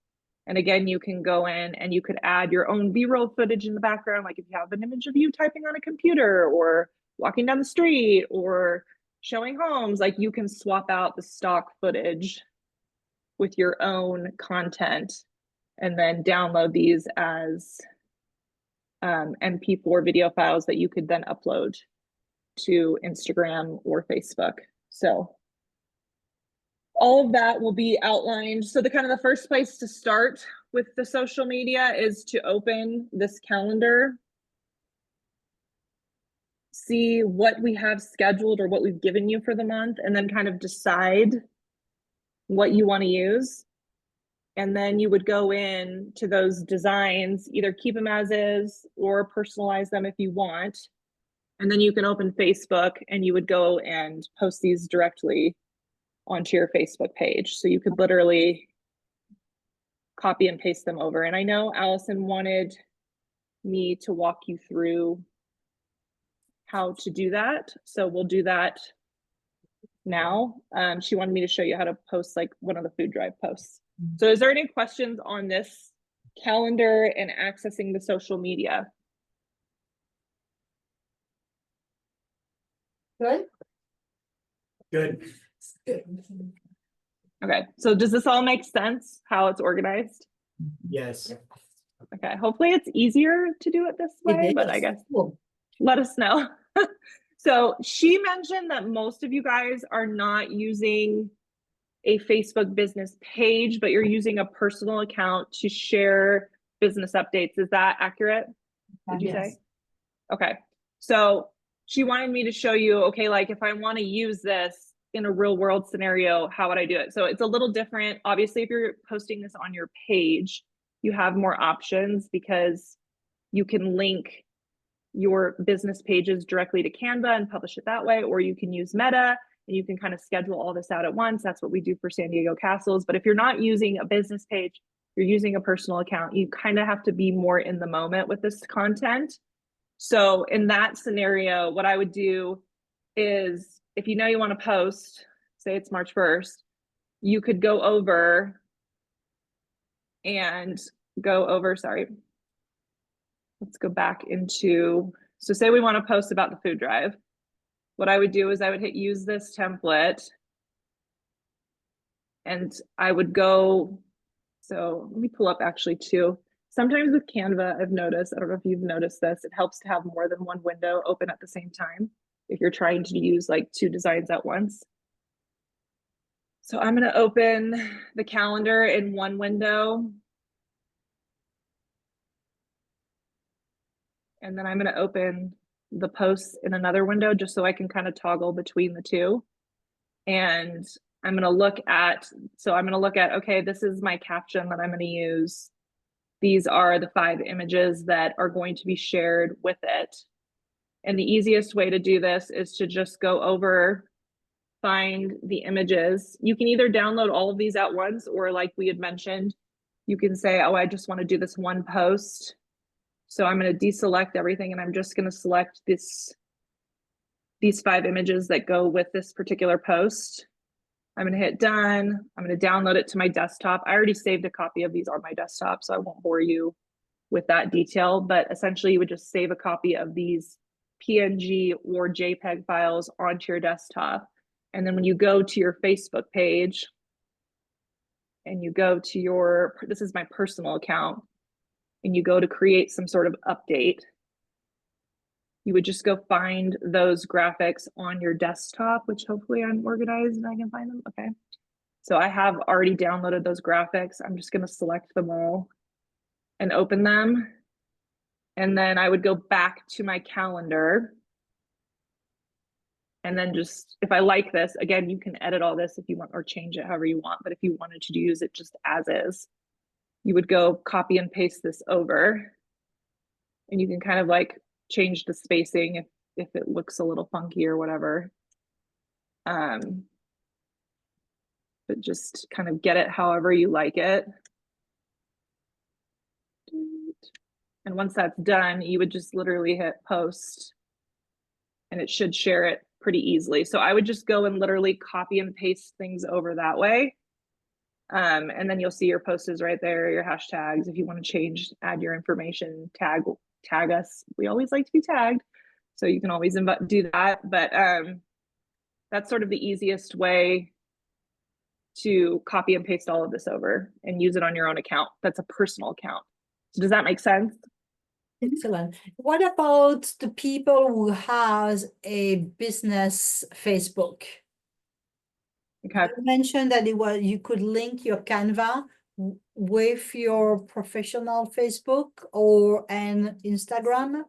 S1: And again, you can go in and you could add your own B-roll footage in the background. Like if you have an image of you typing on a computer or walking down the street or showing homes, like you can swap out the stock footage with your own content and then download these as MP4 video files that you could then upload to Instagram or Facebook. So all of that will be outlined. So the kind of the first place to start with the social media is to open this calendar, see what we have scheduled or what we've given you for the month, and then kind of decide what you want to use. And then you would go in to those designs, either keep them as is or personalize them if you want. And then you can open Facebook and you would go and post these directly onto your Facebook page. So you could literally copy and paste them over. And I know Allison wanted me to walk you through how to do that. So we'll do that now. She wanted me to show you how to post like one of the food drive posts. So is there any questions on this calendar and accessing the social media?
S2: Good?
S8: Good.
S1: Okay, so does this all make sense, how it's organized?
S8: Yes.
S1: Okay, hopefully it's easier to do it this way, but I guess
S2: Cool.
S1: let us know. So she mentioned that most of you guys are not using a Facebook business page, but you're using a personal account to share business updates. Is that accurate? Did you say? Okay, so she wanted me to show you, okay, like if I want to use this in a real world scenario, how would I do it? So it's a little different. Obviously, if you're posting this on your page, you have more options because you can link your business pages directly to Canva and publish it that way, or you can use Meta and you can kind of schedule all this out at once. That's what we do for San Diego Castles. But if you're not using a business page, you're using a personal account, you kind of have to be more in the moment with this content. So in that scenario, what I would do is if you know you want to post, say it's March 1st, you could go over and sorry. Let's go back into, so say we want to post about the food drive. What I would do is I would hit use this template and I would go, so let me pull up actually too. Sometimes with Canva, I've noticed, I don't know if you've noticed this, it helps to have more than one window open at the same time if you're trying to use like 2 designs at once. So I'm going to open the calendar in one window. And then I'm going to open the posts in another window just so I can kind of toggle between the two. And I'm going to look at, okay, this is my caption that I'm going to use. These are the 5 images that are going to be shared with it. And the easiest way to do this is to just go over, find the images. You can either download all of these at once, or like we had mentioned, you can say, oh, I just want to do this one post. So I'm going to deselect everything and I'm just going to select these 5 images that go with this particular post. I'm going to hit done. I'm going to download it to my desktop. I already saved a copy of these on my desktop, so I won't bore you with that detail, but essentially you would just save a copy of these PNG or JPEG files onto your desktop. And then when you go to your Facebook page and you go to this is my personal account, and you go to create some sort of update, you would just go find those graphics on your desktop, which hopefully I'm organized and I can find them. Okay. So I have already downloaded those graphics. I'm just going to select them all and open them. And then I would go back to my calendar. And then just, if I like this, again, you can edit all this if you want or change it however you want. But if you wanted to use it just as is, you would go copy and paste this over. And you can kind of like change the spacing if it looks a little funky or whatever. But just kind of get it however you like it. And once that's done, you would just literally hit post and it should share it pretty easily. So I would just go and literally copy and paste things over that way. And then you'll see your post is right there, your hashtags. If you want to change, add your information, tag us. We always like to be tagged. So you can always do that. But that's sort of the easiest way to copy and paste all of this over and use it on your own account. That's a personal account. So does that make sense?
S2: Excellent. What about the people who has a business Facebook?
S1: Okay.
S2: You mentioned that you could link your Canva with your professional Facebook or an Instagram.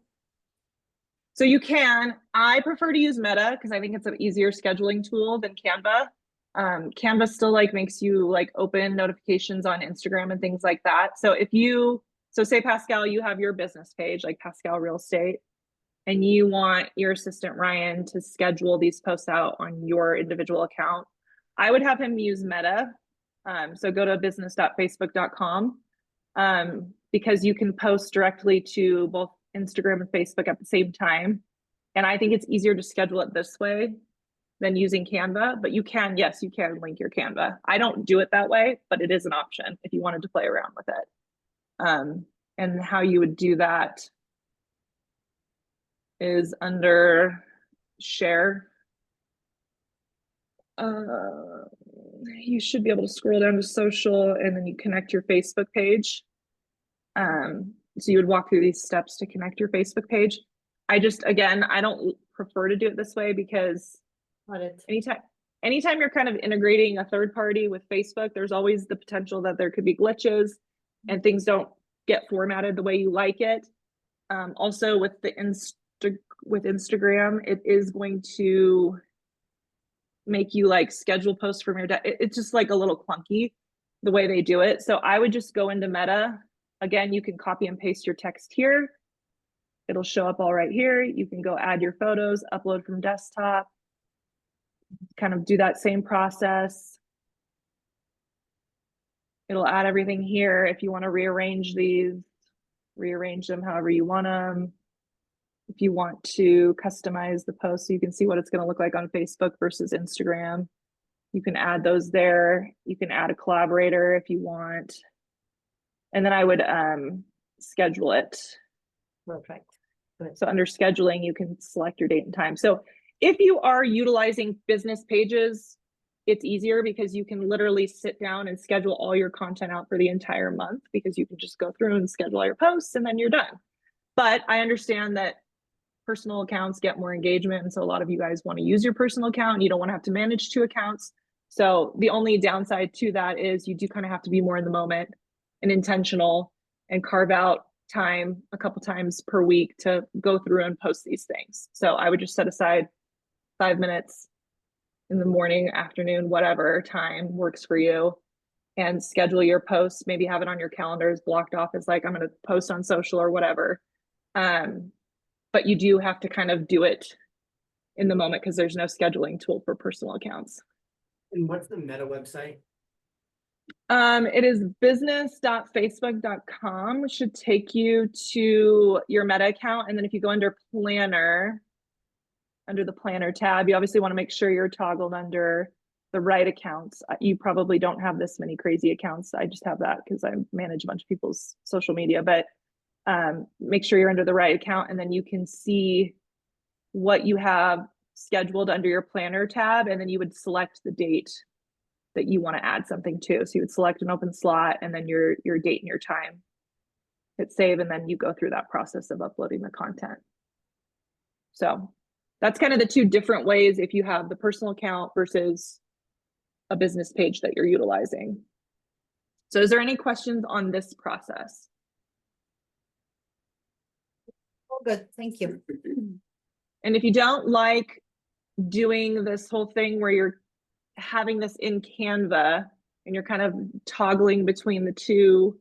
S1: So you can. I prefer to use Meta because I think it's an easier scheduling tool than Canva. Canva still like makes you like open notifications on Instagram and things like that. So so say Pascal, you have your business page like Pascal Real Estate, and you want your assistant Ryan to schedule these posts out on your individual account, I would have him use Meta. So go to business.facebook.com because you can post directly to both Instagram and Facebook at the same time. And I think it's easier to schedule it this way than using Canva, but you can, yes, you can link your Canva. I don't do it that way, but it is an option if you wanted to play around with it. And how you would do that is under share. You should be able to scroll down to social and then you connect your Facebook page. So you would walk through these steps to connect your Facebook page. I don't prefer to do it this way because anytime you're kind of integrating a third party with Facebook, there's always the potential that there could be glitches and things don't get formatted the way you like it. Also with Instagram, it is going to make you like schedule posts from your it's just like a little clunky the way they do it. So I would just go into Meta. Again, you can copy and paste your text here. It'll show up all right here. You can go add your photos, upload from desktop, kind of do that same process. It'll add everything here. If you want to rearrange these, rearrange them however you want them. If you want to customize the post so you can see what it's going to look like on Facebook versus Instagram, you can add those there. You can add a collaborator if you want. And then I would schedule it.
S2: Perfect.
S1: So under scheduling, you can select your date and time. So if you are utilizing business pages, it's easier because you can literally sit down and schedule all your content out for the entire month because you can just go through and schedule all your posts and then you're done. But I understand that personal accounts get more engagement. And so a lot of you guys want to use your personal account and you don't want to have to manage 2 accounts. So the only downside to that is you do kind of have to be more in the moment and intentional and carve out time a couple times per week to go through and post these things. So I would just set aside 5 minutes in the morning, afternoon, whatever time works for you, and schedule your posts. Maybe have it on your calendars blocked off as like, I'm going to post on social or whatever. But you do have to kind of do it in the moment because there's no scheduling tool for personal accounts.
S8: And what's the Meta website?
S1: It is business.facebook.com, which should take you to your Meta account. And then if you go under planner, under the planner tab, you obviously want to make sure you're toggled under the right accounts. You probably don't have this many crazy accounts. I just have that because I manage a bunch of people's social media, but make sure you're under the right account and then you can see what you have scheduled under your planner tab. And then you would select the date that you want to add something to. So you would select an open slot and then your date and your time. Hit save, and then you go through that process of uploading the content. So that's kind of the 2 different ways if you have the personal account versus a business page that you're utilizing. So is there any questions on this process?
S2: Oh, good. Thank you.
S1: And if you don't like doing this whole thing where you're having this in Canva and you're kind of toggling between the 2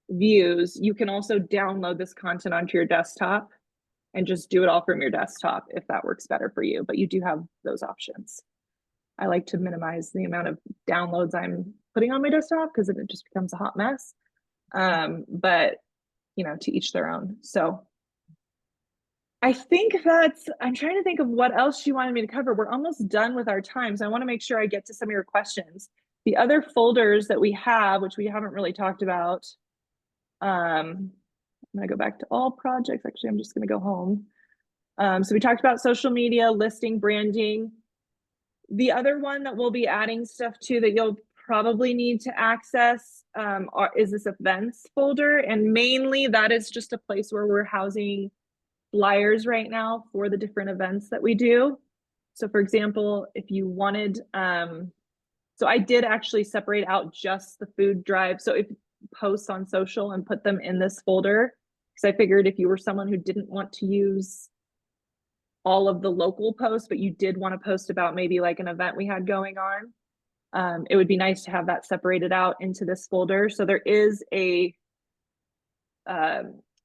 S1: views, you can also download this content onto your desktop and just do it all from your desktop if that works better for you. But you do have those options. I like to minimize the amount of downloads I'm putting on my desktop because then it just becomes a hot mess. But you know, to each their own. So I think I'm trying to think of what else you wanted me to cover. We're almost done with our time. So I want to make sure I get to some of your questions. The other folders that we have, which we haven't really talked about, I'm going to go back to all projects. Actually, I'm just going to go home. So we talked about social media, listing, branding. The other one that we'll be adding stuff to that you'll probably need to access is this events folder. And mainly that is just a place where we're housing flyers right now for the different events that we do. So for example, if you wanted, so I did actually separate out just the food drive. So if posts on social and put them in this folder, because I figured if you were someone who didn't want to use all of the local posts, but you did want to post about maybe like an event we had going on, it would be nice to have that separated out into this folder. So there is a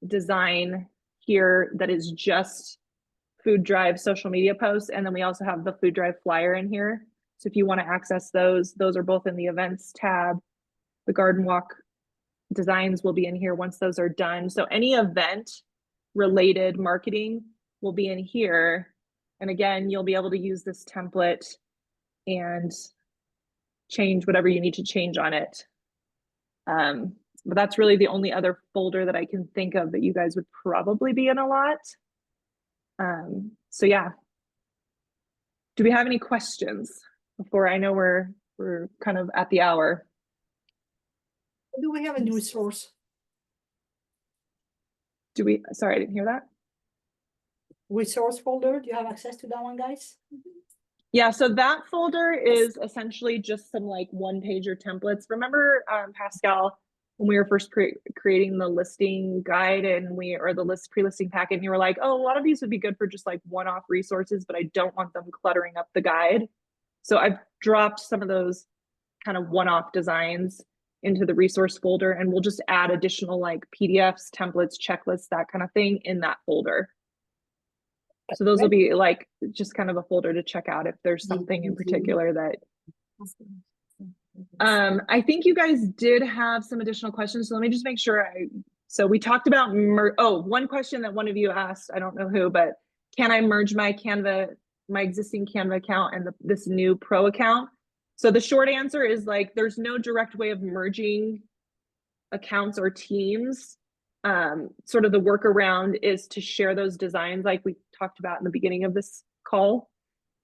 S1: design here that is just food drive social media posts. And then we also have the food drive flyer in here. So if you want to access those are both in the events tab. The garden walk designs will be in here once those are done. So any event related marketing will be in here. And again, you'll be able to use this template and change whatever you need to change on it. But that's really the only other folder that I can think of that you guys would probably be in a lot. So yeah. Do we have any questions before? I know we're kind of at the hour.
S2: Do we have a new resource?
S1: Sorry, I didn't hear that.
S2: Resource folder, do you have access to that one, guys?
S1: Yeah, so that folder is essentially just some like one-pager templates. Remember, Pascal, when we were first creating the listing guide or the pre-listing packet, and you were like, oh, a lot of these would be good for just like one-off resources, but I don't want them cluttering up the guide. So I've dropped some of those kind of one-off designs into the resource folder, and we'll just add additional like PDFs, templates, checklists, that kind of thing in that folder. So those will be like just kind of a folder to check out if there's something in particular that I think you guys did have some additional questions. So let me just make sure so we talked about one question that one of you asked, I don't know who, but can I merge my existing Canva account and this new pro account? So the short answer is like there's no direct way of merging accounts or teams. Sort of the workaround is to share those designs like we talked about in the beginning of this call,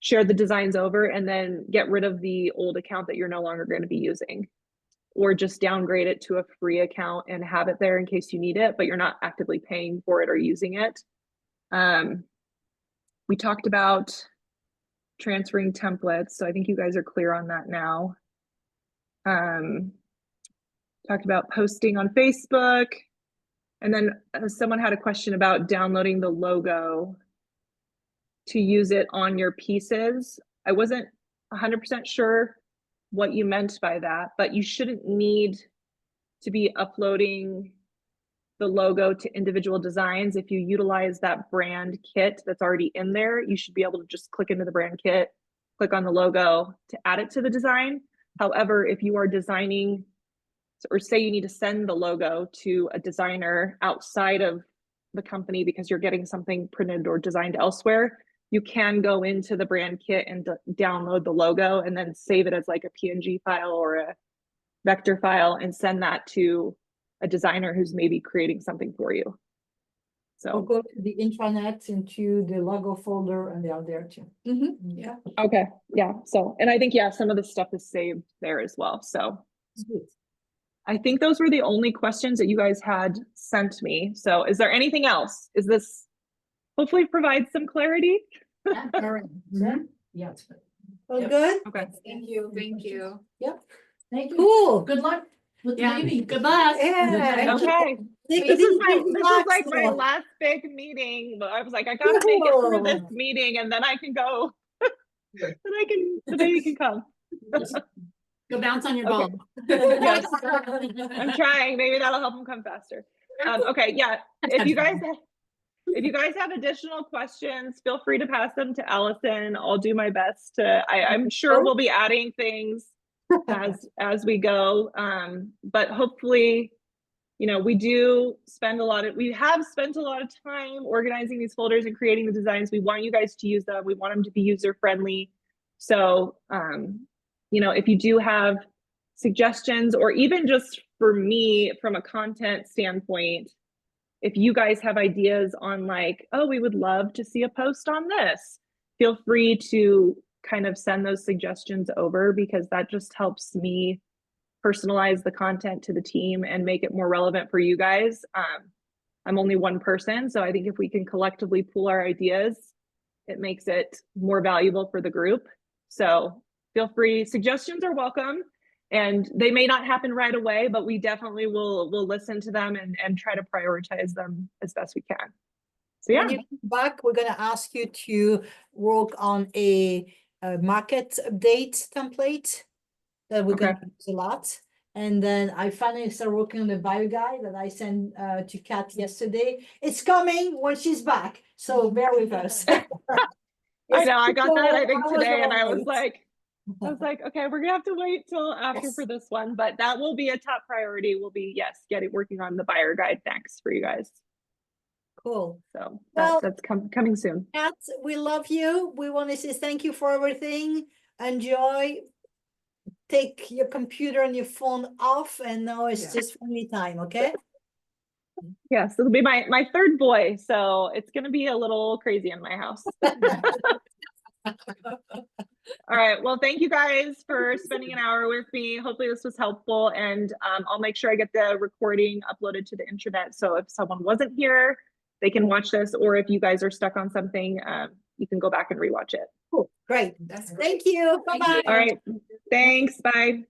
S1: share the designs over and then get rid of the old account that you're no longer going to be using, or just downgrade it to a free account and have it there in case you need it, but you're not actively paying for it or using it. We talked about transferring templates, so I think you guys are clear on that now. Talked about posting on Facebook. And then someone had a question about downloading the logo to use it on your pieces. I wasn't 100% sure what you meant by that, but you shouldn't need to be uploading the logo to individual designs. If you utilize that brand kit that's already in there, you should be able to just click into the brand kit, click on the logo to add it to the design. However, if you are designing, or say you need to send the logo to a designer outside of the company because you're getting something printed or designed elsewhere, you can go into the brand kit and download the logo and then save it as like a PNG file or a vector file and send that to a designer who's maybe creating something for you.
S2: Or
S1: So
S2: go to the intranet into the logo folder and they are there too.
S6: Yeah.
S1: okay, yeah. So, and I think some of the stuff is saved there as well. So
S2: Good.
S1: I think those were the only questions that you guys had sent me. So is there anything else? Is this hopefully provide some clarity?
S4: Yeah, all right. Yeah, it's good.
S2: All
S4: Yep.
S2: good?
S1: Okay.
S6: Thank you. Thank you.
S4: Thank you.
S2: Cool.
S4: Good luck with the
S5: Yeah,
S4: meeting.
S5: good luck.
S2: Yeah.
S1: Okay.
S2: Take
S1: This
S2: it
S1: is
S2: easy,
S1: like my
S2: relax.
S1: last big meeting. But I was like, I gotta make it through this
S2: Cool.
S1: meeting and then I can go. Then the baby can come.
S5: Go bounce on your
S1: Okay.
S5: ball.
S1: Yes. I'm trying. Maybe that'll help him come faster. Okay, yeah. If you guys have additional questions, feel free to pass them to Allison. I'll do my best to. I'm sure we'll be adding things as we go. But hopefully, we have spent a lot of time organizing these folders and creating the designs. We want you guys to use them. We want them to be user friendly. So, if you do have suggestions, or even just for me from a content standpoint, if you guys have ideas on like, oh, we would love to see a post on this, feel free to kind of send those suggestions over, because that just helps me personalize the content to the team and make it more relevant for you guys. I'm only one person, so I think if we can collectively pool our ideas, it makes it more valuable for the group. So feel free, suggestions are welcome. And they may not happen right away, but we definitely will listen to them and try to prioritize them as best we can. So yeah.
S2: When you come back, we're gonna ask you to work on a market update template that we're gonna use a lot. And then I finally started working on the bio guide that I sent to Kat yesterday. It's coming when she's back, so bear with us.
S1: I know, I got that I think
S2: was
S1: today, and I was
S2: late.
S1: like, okay, we're gonna have to wait till after for this one, but that will be a top priority. Will be working on the buyer guide next for you guys.
S2: Cool.
S1: So
S2: Well-
S1: that's coming soon.
S2: Kat, we love you. We want to say thank you for everything. Enjoy. Take your computer and your phone off, and now it's
S6: Yeah.
S2: just family time, okay?
S1: Yes, it'll be my third boy, so it's gonna be a little crazy in my house. All right, well, thank you guys for spending an hour with me. Hopefully this was helpful, and I'll make sure I get the recording uploaded to the internet. So if someone wasn't here, they can watch this, or if you guys are stuck on something, you can go back and rewatch it.
S2: Cool. Great.
S6: That's great.
S2: Thank you. Bye-bye.
S1: All right, thanks, bye.